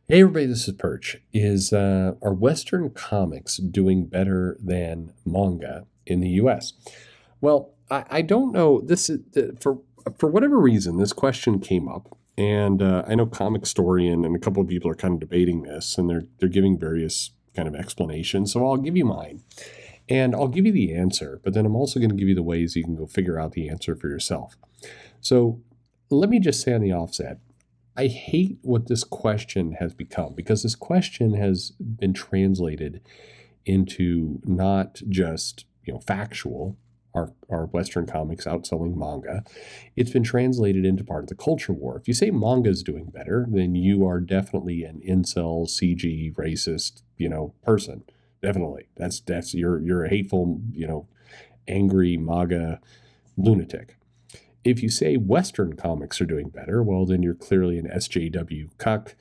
Hey everybody, this is Perch. Are Western comics doing better than manga in the U.S.? Well, I don't know. This is for whatever reason this question came up, and I know Comic Historian and a couple of people are kind of debating this, and they're giving various kind of explanations. So I'll give you mine, and I'll give you the answer, but then I'm also going to give you the ways you can go figure out the answer for yourself. So let me just say on the offset. I hate what this question has become because this question has been translated into not just factual, are Western comics outselling manga. It's been translated into part of the culture war. If you say manga is doing better, then you are definitely an incel, CG, racist, person. Definitely, that's you're a hateful, angry MAGA lunatic. If you say Western comics are doing better, well, then you're clearly an SJW cuck.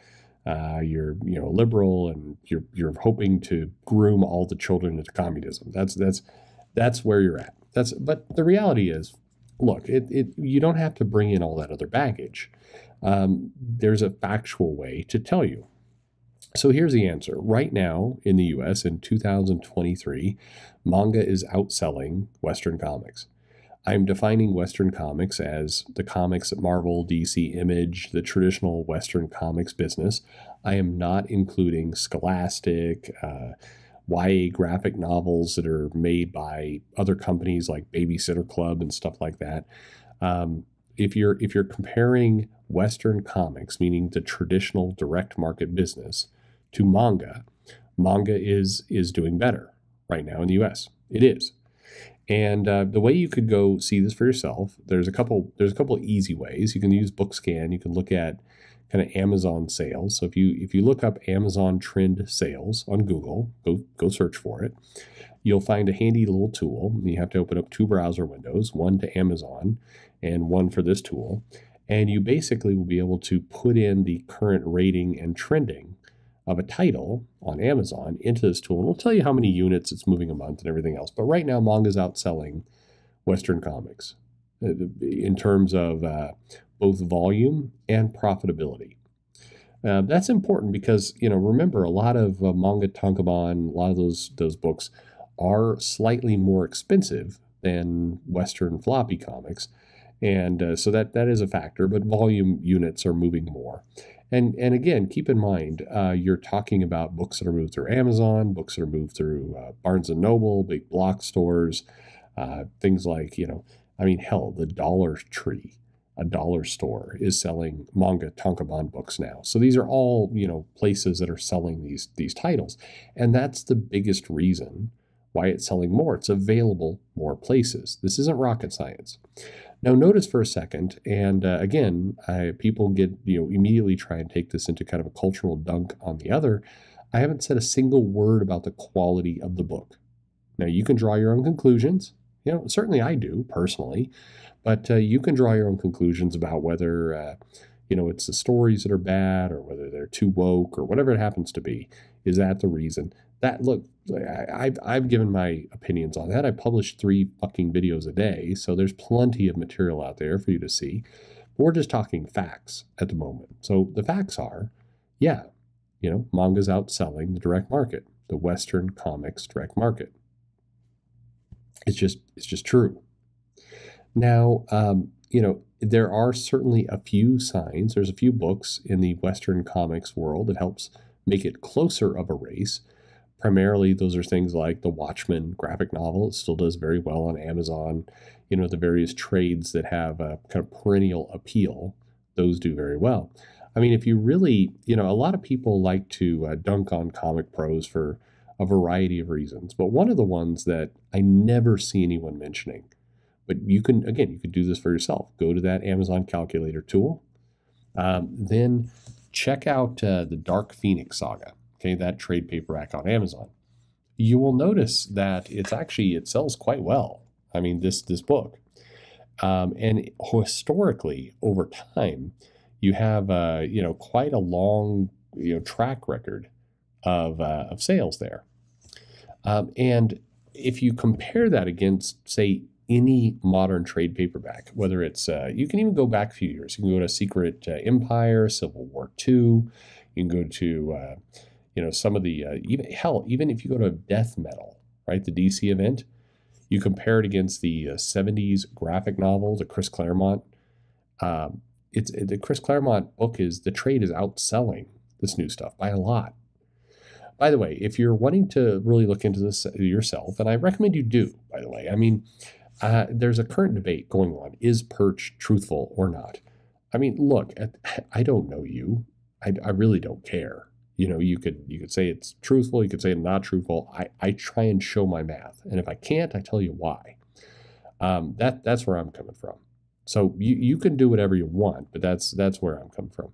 You're liberal, and you're hoping to groom all the children into communism. That's where you're at. But the reality is, look, you don't have to bring in all that other baggage. There's a factual way to tell you. So here's the answer. Right now in the U.S. in 2023, manga is outselling Western comics. I'm defining Western comics as the comics at Marvel, DC, Image, the traditional Western comics business. I am not including Scholastic, YA graphic novels that are made by other companies like Babysitter Club and stuff like that. If you're comparing Western comics, meaning the traditional direct market business, to manga, manga is doing better right now in the U.S. It is. And the way you could go see this for yourself, there's a couple of easy ways. You can use BookScan. You can look at kind of Amazon sales. So if you look up Amazon trend sales on Google, go search for it. You'll find a handy little tool. You have to open up two browser windows, one to Amazon and one for this tool. And you basically will be able to put in the current rating and trending of a title on Amazon into this tool, and it'll tell you how many units it's moving a month and everything else. But right now, manga's outselling Western comics in terms of both volume and profitability. That's important because, remember, a lot of manga tankobon, a lot of those books are slightly more expensive than Western floppy comics. And so that is a factor, but volume units are moving more. And again, keep in mind, you're talking about books that are moved through Amazon, books that are moved through Barnes & Noble, big block stores, things like, hell, the Dollar Tree, a dollar store, is selling manga tankobon books now. So these are all, places that are selling these titles. And that's the biggest reason why it's selling more. It's available more places. This isn't rocket science. Now, notice for a second, and again, people get immediately try and take this into kind of a cultural dunk on the other. I haven't said a single word about the quality of the book. Now, you can draw your own conclusions. Certainly I do personally, but you can draw your own conclusions about whether it's the stories that are bad or whether they're too woke or whatever it happens to be. Is that the reason? I've given my opinions on that. I publish 3 fucking videos a day, so there's plenty of material out there for you to see. But we're just talking facts at the moment. So the facts are, manga's outselling the direct market, the Western comics direct market. It's just true. Now, there are certainly a few signs. There's a few books in the Western comics world that helps make it closer of a race. Primarily, those are things like the Watchmen graphic novel. It still does very well on Amazon. The various trades that have a kind of perennial appeal, those do very well. If you really, a lot of people like to dunk on comic pros for a variety of reasons. But one of the ones that I never see anyone mentioning, but you can do this for yourself. Go to that Amazon calculator tool. Then check out the Dark Phoenix saga. Okay, that trade paperback on Amazon. You will notice that it sells quite well. This book. And historically, over time, you have quite a long track record of sales there. And if you compare that against, say, any modern trade paperback, whether it's, you can even go back a few years. You can go to Secret Empire, Civil War II, You can go to, some of the, even if you go to Death Metal, right, the DC event, you compare it against the 70s graphic novel, the Chris Claremont. The Chris Claremont book the trade is outselling this new stuff by a lot. By the way, if you're wanting to really look into this yourself, and I recommend you do, by the way, I mean, there's a current debate going on. Is Perch truthful or not? I mean, look, I don't know you. I really don't care. You could say it's truthful. You could say it's not truthful. I try and show my math. And if I can't, I tell you why. That's where I'm coming from. So you can do whatever you want, but that's where I'm coming from.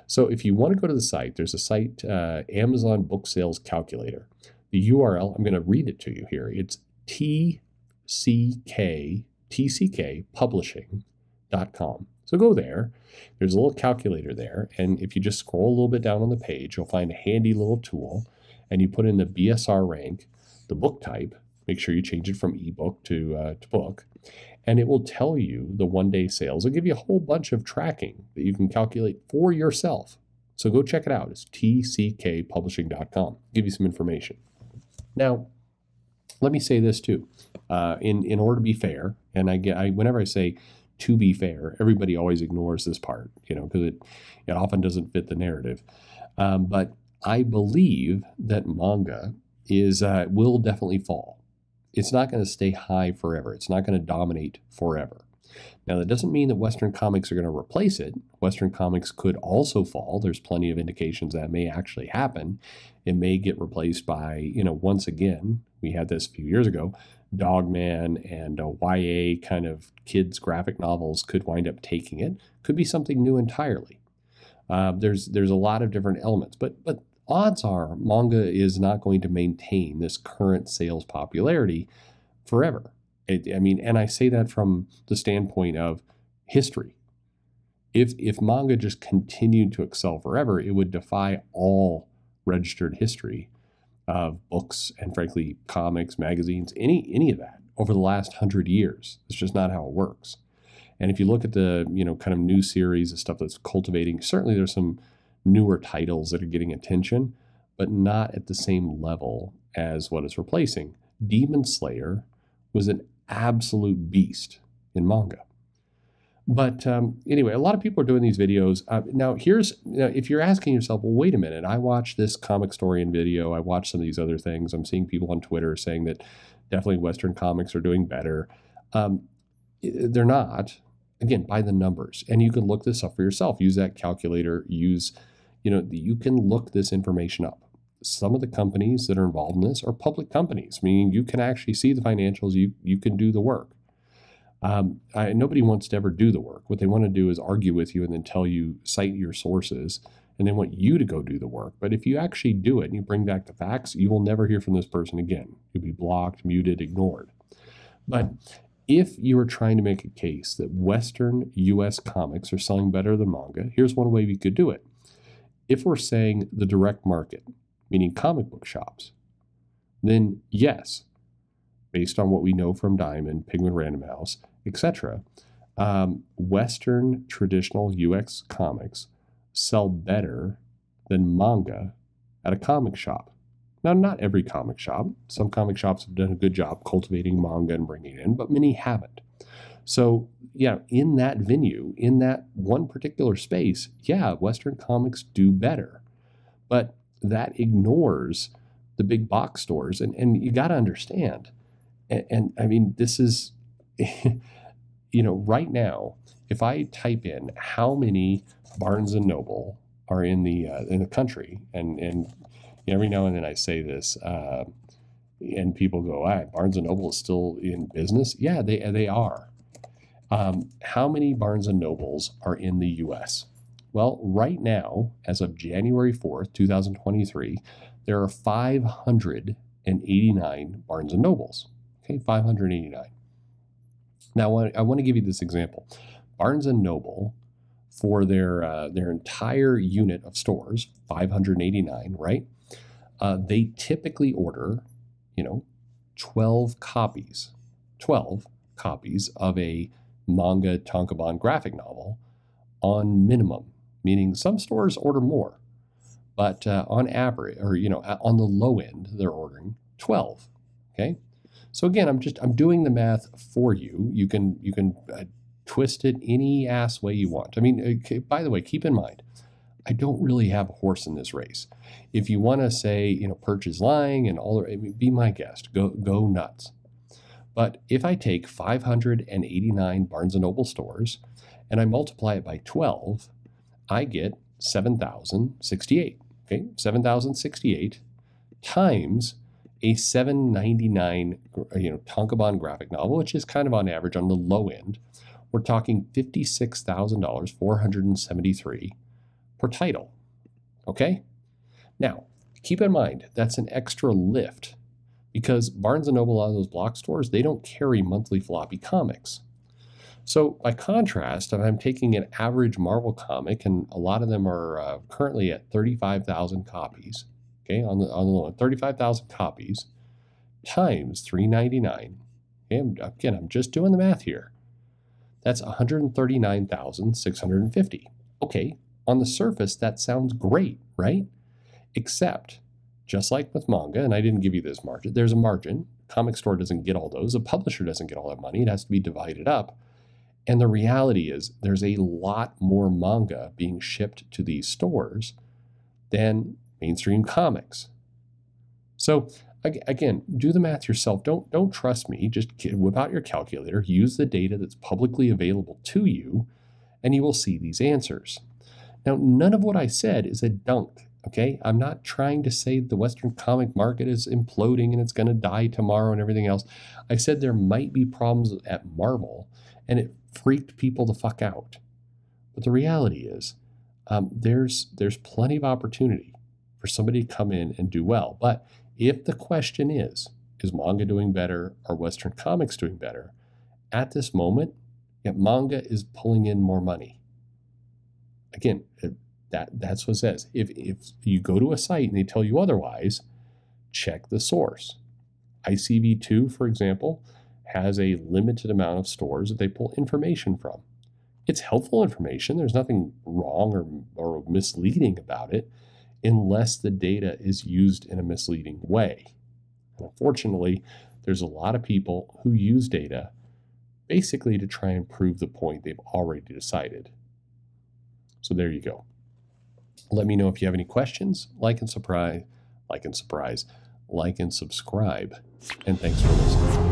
So if you want to go to the site, there's a site, Amazon Book Sales Calculator. The URL, I'm going to read it to you here. It's tckpublishing.com. So go there. There's a little calculator there. And if you just scroll a little bit down on the page, you'll find a handy little tool. And you put in the BSR rank, the book type. Make sure you change it from ebook to book. And it will tell you the one-day sales. It'll give you a whole bunch of tracking that you can calculate for yourself. So go check it out. It's tckpublishing.com. Give you some information. Now, let me say this too. In order to be fair, and whenever I say to be fair, everybody always ignores this part, because it often doesn't fit the narrative. But I believe that manga will definitely fall. It's not going to stay high forever. It's not going to dominate forever. Now, that doesn't mean that Western comics are going to replace it. Western comics could also fall. There's plenty of indications that may actually happen. It may get replaced by, once again, we had this a few years ago, Dogman and YA kind of kids graphic novels could wind up taking it. Could be something new entirely. There's a lot of different elements, but odds are manga is not going to maintain this current sales popularity forever. And I say that from the standpoint of history. If manga just continued to excel forever, it would defy all registered history of books and, frankly, comics, magazines, any of that over the last 100 years. It's just not how it works. And if you look at the kind of new series of stuff that's cultivating, certainly there's some newer titles that are getting attention, but not at the same level as what it's replacing. Demon Slayer was an absolute beast in manga. But anyway, a lot of people are doing these videos. Now, if you're asking yourself, well, wait a minute, I watched this comic historian video, I watched some of these other things, I'm seeing people on Twitter saying that definitely Western comics are doing better. They're not, again, by the numbers. And you can look this up for yourself. Use that calculator, you can look this information up. Some of the companies that are involved in this are public companies, meaning you can actually see the financials, you can do the work. Nobody wants to ever do the work. What they want to do is argue with you and then cite your sources, and they want you to go do the work. But if you actually do it and you bring back the facts, you will never hear from this person again. You'll be blocked, muted, ignored. But if you are trying to make a case that Western U.S. comics are selling better than manga, here's one way we could do it. If we're saying the direct market, meaning comic book shops, then yes, based on what we know from Diamond, Penguin Random House, etc., Western traditional UX comics sell better than manga at a comic shop. Now, not every comic shop. Some comic shops have done a good job cultivating manga and bringing it in, but many haven't. So, in that venue, in that one particular space, Western comics do better. But that ignores the big box stores. And you got to understand, and I mean, this is, right now, if I type in how many Barnes & Noble are in the country, and every now and then I say this, and people go, Barnes & Noble is still in business? Yeah, they are. How many Barnes & Nobles are in the U.S.? Well, right now, as of January 4th, 2023, there are 589 Barnes & Nobles. Okay, 589. Now, I want to give you this example. Barnes & Noble, for their entire unit of stores, 589, right? They typically order, 12 copies of a manga tankobon graphic novel on minimum, meaning some stores order more. But on average, or on the low end, they're ordering 12. Okay, so again, I'm doing the math for you. You can twist it any ass way you want. I mean, okay, by the way, keep in mind, I don't really have a horse in this race. If you want to say, Perch is lying and all, be my guest. Go nuts. But if I take 589 Barnes & Noble stores and I multiply it by 12, I get 7,068. Okay, 7,068 times a $7.99, tankobon graphic novel, which is kind of on average on the low end. We're talking $56,000, 473 per title. Okay? Now, keep in mind, that's an extra lift because Barnes & Noble, a lot of those block stores, they don't carry monthly floppy comics. So by contrast, if I'm taking an average Marvel comic, and a lot of them are currently at 35,000 copies, okay, on the low end, 35,000 copies times $3.99. Okay, again, I'm just doing the math here. That's 139,650. Okay, on the surface, that sounds great, right? Except, just like with manga, and I didn't give you this margin, there's a margin. Comic store doesn't get all those. A publisher doesn't get all that money. It has to be divided up. And the reality is there's a lot more manga being shipped to these stores than mainstream comics. So again, do the math yourself. Don't trust me. Just whip out your calculator, use the data that's publicly available to you, and you will see these answers. Now, none of what I said is a dunk, okay? I'm not trying to say the Western comic market is imploding and it's going to die tomorrow and everything else. I said there might be problems at Marvel, and it freaked people the fuck out. But the reality is there's plenty of opportunity for somebody to come in and do well. But if the question is manga doing better or Western comics doing better, at this moment, manga is pulling in more money. Again, that's what it says. If you go to a site and they tell you otherwise, check the source. ICV2, for example, has a limited amount of stores that they pull information from. It's helpful information. There's nothing wrong or misleading about it unless the data is used in a misleading way. And unfortunately, there's a lot of people who use data basically to try and prove the point they've already decided. So there you go. Let me know if you have any questions. Like and subscribe. And thanks for listening.